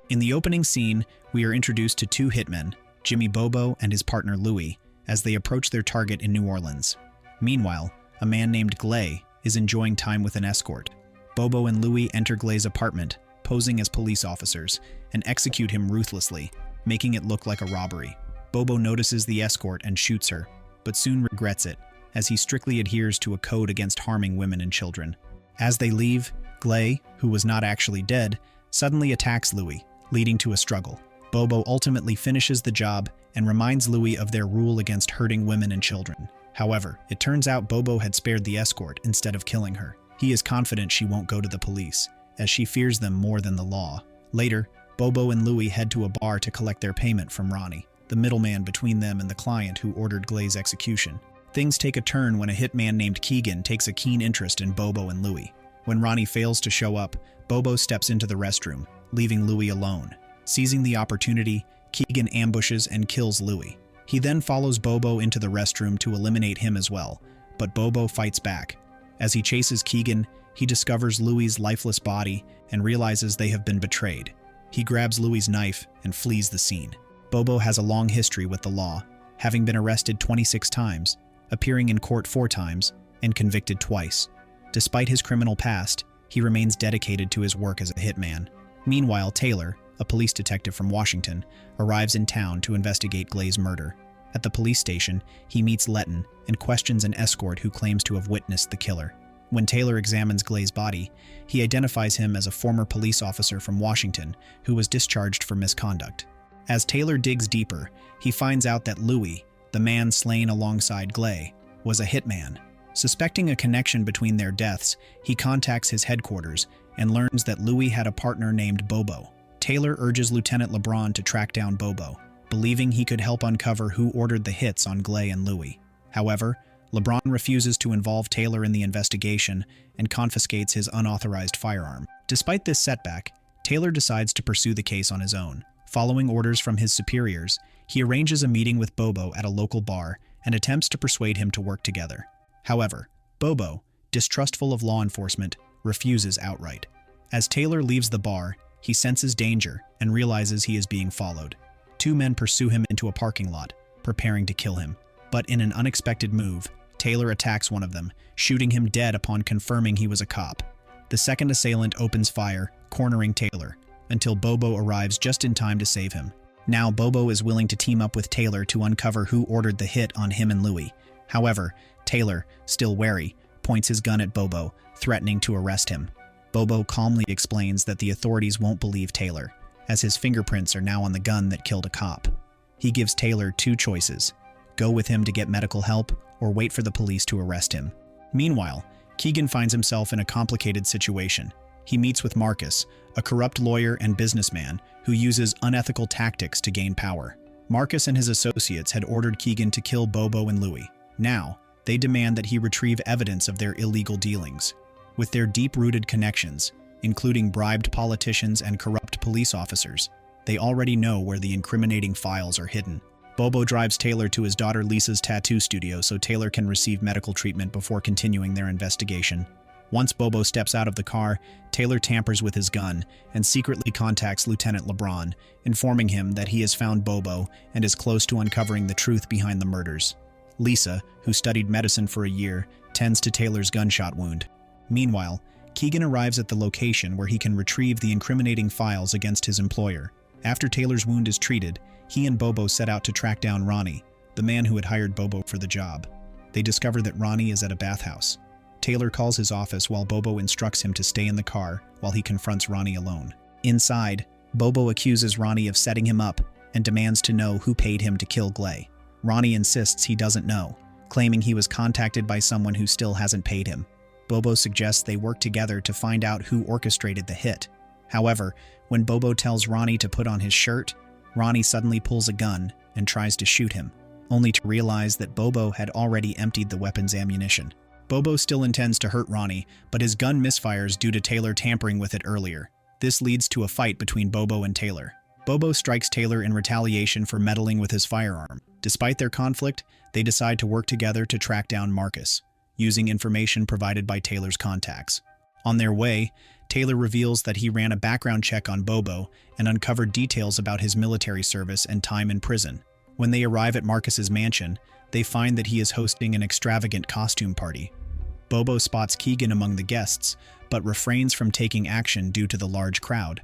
In the opening scene, we are introduced to two hitmen, Jimmy Bobo and his partner Louie, as they approach their target in New Orleans. Meanwhile, a man named Glay is enjoying time with an escort. Bobo and Louie enter Glay's apartment, posing as police officers, and execute him ruthlessly, making it look like a robbery. Bobo notices the escort and shoots her, but soon regrets it, as he strictly adheres to a code against harming women and children. As they leave, Glay, who was not actually dead, suddenly attacks Louie, leading to a struggle. Bobo ultimately finishes the job and reminds Louie of their rule against hurting women and children. However, it turns out Bobo had spared the escort instead of killing her. He is confident she won't go to the police, as she fears them more than the law. Later, Bobo and Louie head to a bar to collect their payment from Ronnie, the middleman between them and the client who ordered Glay's execution. Things take a turn when a hitman named Keegan takes a keen interest in Bobo and Louie. When Ronnie fails to show up, Bobo steps into the restroom, leaving Louie alone. Seizing the opportunity, Keegan ambushes and kills Louie. He then follows Bobo into the restroom to eliminate him as well, but Bobo fights back. As he chases Keegan, he discovers Louie's lifeless body and realizes they have been betrayed. He grabs Louie's knife and flees the scene. Bobo has a long history with the law, having been arrested 26 times, appearing in court 4 times, and convicted twice. Despite his criminal past, he remains dedicated to his work as a hitman. Meanwhile, Taylor, a police detective from Washington, arrives in town to investigate Glay's murder. At the police station, he meets Letton and questions an escort who claims to have witnessed the killer. When Taylor examines Glay's body, he identifies him as a former police officer from Washington who was discharged for misconduct. As Taylor digs deeper, he finds out that Louie, the man slain alongside Glay, was a hitman. Suspecting a connection between their deaths, he contacts his headquarters and learns that Louie had a partner named Bobo. Taylor urges Lieutenant LeBron to track down Bobo, believing he could help uncover who ordered the hits on Glay and Louie. However, LeBron refuses to involve Taylor in the investigation and confiscates his unauthorized firearm. Despite this setback, Taylor decides to pursue the case on his own. Following orders from his superiors, he arranges a meeting with Bobo at a local bar and attempts to persuade him to work together. However, Bobo, distrustful of law enforcement, refuses outright. As Taylor leaves the bar, he senses danger and realizes he is being followed. 2 men pursue him into a parking lot, preparing to kill him. But in an unexpected move, Taylor attacks one of them, shooting him dead upon confirming he was a cop. The second assailant opens fire, cornering Taylor, until Bobo arrives just in time to save him. Now Bobo is willing to team up with Taylor to uncover who ordered the hit on him and Louie. However, Taylor, still wary, points his gun at Bobo, threatening to arrest him. Bobo calmly explains that the authorities won't believe Taylor, as his fingerprints are now on the gun that killed a cop. He gives Taylor 2 choices: go with him to get medical help, or wait for the police to arrest him. Meanwhile, Keegan finds himself in a complicated situation. He meets with Marcus, a corrupt lawyer and businessman who uses unethical tactics to gain power. Marcus and his associates had ordered Keegan to kill Bobo and Louie. Now, they demand that he retrieve evidence of their illegal dealings. With their deep-rooted connections, including bribed politicians and corrupt police officers, they already know where the incriminating files are hidden. Bobo drives Taylor to his daughter Lisa's tattoo studio so Taylor can receive medical treatment before continuing their investigation. Once Bobo steps out of the car, Taylor tampers with his gun and secretly contacts Lieutenant LeBron, informing him that he has found Bobo and is close to uncovering the truth behind the murders. Lisa, who studied medicine for a year, tends to Taylor's gunshot wound. Meanwhile, Keegan arrives at the location where he can retrieve the incriminating files against his employer. After Taylor's wound is treated, he and Bobo set out to track down Ronnie, the man who had hired Bobo for the job. They discover that Ronnie is at a bathhouse. Taylor calls his office while Bobo instructs him to stay in the car while he confronts Ronnie alone. Inside, Bobo accuses Ronnie of setting him up and demands to know who paid him to kill Glay. Ronnie insists he doesn't know, claiming he was contacted by someone who still hasn't paid him. Bobo suggests they work together to find out who orchestrated the hit. However, when Bobo tells Ronnie to put on his shirt, Ronnie suddenly pulls a gun and tries to shoot him, only to realize that Bobo had already emptied the weapon's ammunition. Bobo still intends to hurt Ronnie, but his gun misfires due to Taylor tampering with it earlier. This leads to a fight between Bobo and Taylor. Bobo strikes Taylor in retaliation for meddling with his firearm. Despite their conflict, they decide to work together to track down Marcus, using information provided by Taylor's contacts. On their way, Taylor reveals that he ran a background check on Bobo and uncovered details about his military service and time in prison. When they arrive at Marcus's mansion, they find that he is hosting an extravagant costume party. Bobo spots Keegan among the guests, but refrains from taking action due to the large crowd.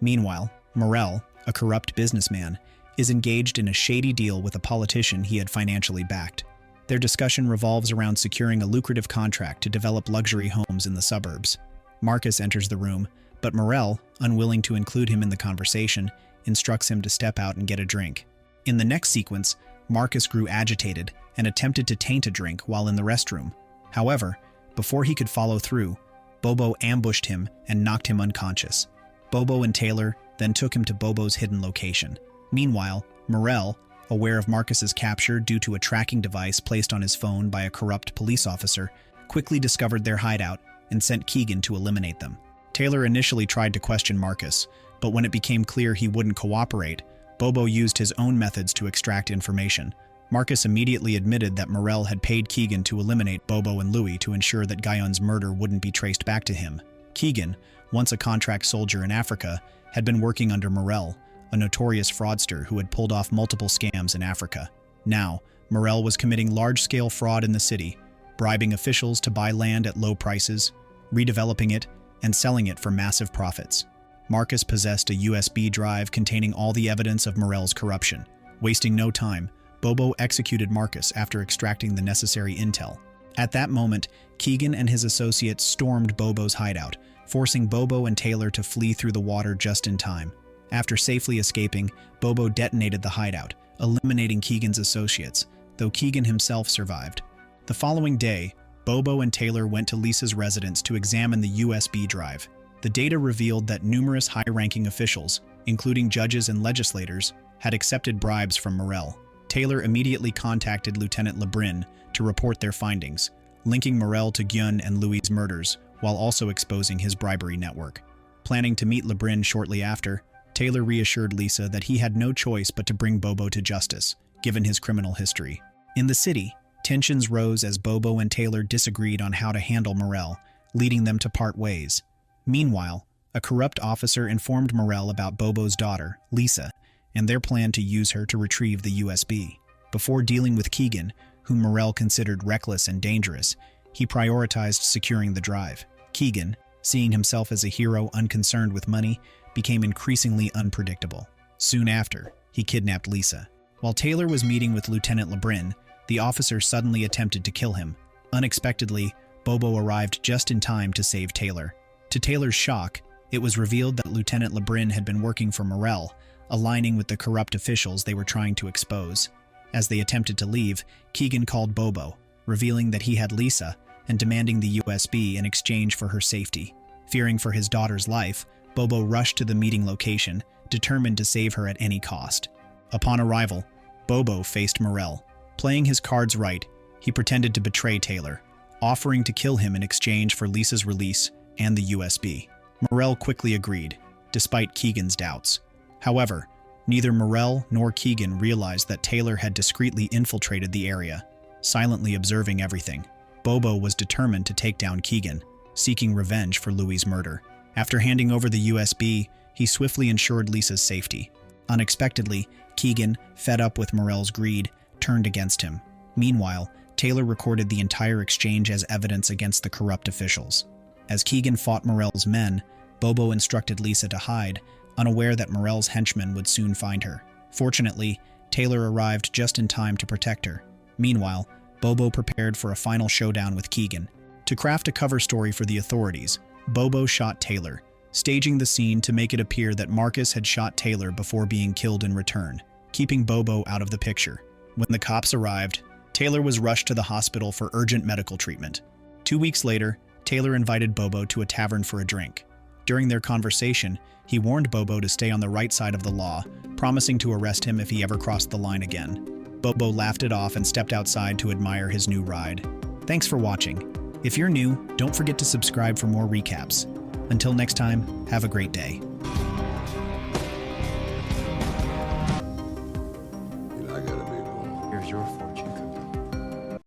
Meanwhile, Morel, a corrupt businessman, is engaged in a shady deal with a politician he had financially backed. Their discussion revolves around securing a lucrative contract to develop luxury homes in the suburbs. Marcus enters the room, but Morel, unwilling to include him in the conversation, instructs him to step out and get a drink. In the next sequence, Marcus grew agitated and attempted to taint a drink while in the restroom. However, before he could follow through, Bobo ambushed him and knocked him unconscious. Bobo and Taylor then took him to Bobo's hidden location. Meanwhile, Morel, aware of Marcus's capture due to a tracking device placed on his phone by a corrupt police officer, quickly discovered their hideout and sent Keegan to eliminate them. Taylor initially tried to question Marcus, but when it became clear he wouldn't cooperate, Bobo used his own methods to extract information. Marcus immediately admitted that Morel had paid Keegan to eliminate Bobo and Louis to ensure that Guyon's murder wouldn't be traced back to him. Keegan, once a contract soldier in Africa, had been working under Morel, a notorious fraudster who had pulled off multiple scams in Africa. Now, Morel was committing large-scale fraud in the city, bribing officials to buy land at low prices, redeveloping it, and selling it for massive profits. Marcus possessed a USB drive containing all the evidence of Morel's corruption. Wasting no time, Bobo executed Marcus after extracting the necessary intel. At that moment, Keegan and his associates stormed Bobo's hideout, forcing Bobo and Taylor to flee through the water just in time. After safely escaping, Bobo detonated the hideout, eliminating Keegan's associates, though Keegan himself survived. The following day, Bobo and Taylor went to Lisa's residence to examine the USB drive. The data revealed that numerous high-ranking officials, including judges and legislators, had accepted bribes from Morel. Taylor immediately contacted Lieutenant Lebrun to report their findings, linking Morel to Guyon and Louis' murders, while also exposing his bribery network. Planning to meet Lebrun shortly after, Taylor reassured Lisa that he had no choice but to bring Bobo to justice, given his criminal history. In the city, tensions rose as Bobo and Taylor disagreed on how to handle Morel, leading them to part ways. Meanwhile, a corrupt officer informed Morel about Bobo's daughter, Lisa, and their plan to use her to retrieve the USB. Before dealing with Keegan, whom Morel considered reckless and dangerous, he prioritized securing the drive. Keegan, seeing himself as a hero unconcerned with money, became increasingly unpredictable. Soon after, he kidnapped Lisa. While Taylor was meeting with Lieutenant Lebrun, the officer suddenly attempted to kill him. Unexpectedly, Bobo arrived just in time to save Taylor. To Taylor's shock, it was revealed that Lieutenant Lebrun had been working for Morel, aligning with the corrupt officials they were trying to expose. As they attempted to leave, Keegan called Bobo, revealing that he had Lisa and demanding the USB in exchange for her safety. Fearing for his daughter's life, Bobo rushed to the meeting location, determined to save her at any cost. Upon arrival, Bobo faced Morel. Playing his cards right, he pretended to betray Taylor, offering to kill him in exchange for Lisa's release and the USB. Morel quickly agreed, despite Keegan's doubts. However, neither Morel nor Keegan realized that Taylor had discreetly infiltrated the area, silently observing everything. Bobo was determined to take down Keegan, seeking revenge for Louis' murder. After handing over the USB, he swiftly ensured Lisa's safety. Unexpectedly, Keegan, fed up with Morel's greed, turned against him. Meanwhile, Taylor recorded the entire exchange as evidence against the corrupt officials. As Keegan fought Morel's men, Bobo instructed Lisa to hide, unaware that Morel's henchmen would soon find her. Fortunately, Taylor arrived just in time to protect her. Meanwhile, Bobo prepared for a final showdown with Keegan. To craft a cover story for the authorities, Bobo shot Taylor, staging the scene to make it appear that Marcus had shot Taylor before being killed in return, keeping Bobo out of the picture. When the cops arrived, Taylor was rushed to the hospital for urgent medical treatment. 2 weeks later, Taylor invited Bobo to a tavern for a drink. During their conversation, he warned Bobo to stay on the right side of the law, promising to arrest him if he ever crossed the line again. Bobo laughed it off and stepped outside to admire his new ride. Thanks for watching. If you're new, don't forget to subscribe for more recaps. Until next time, have a great day. I got a big one. Here's your 40.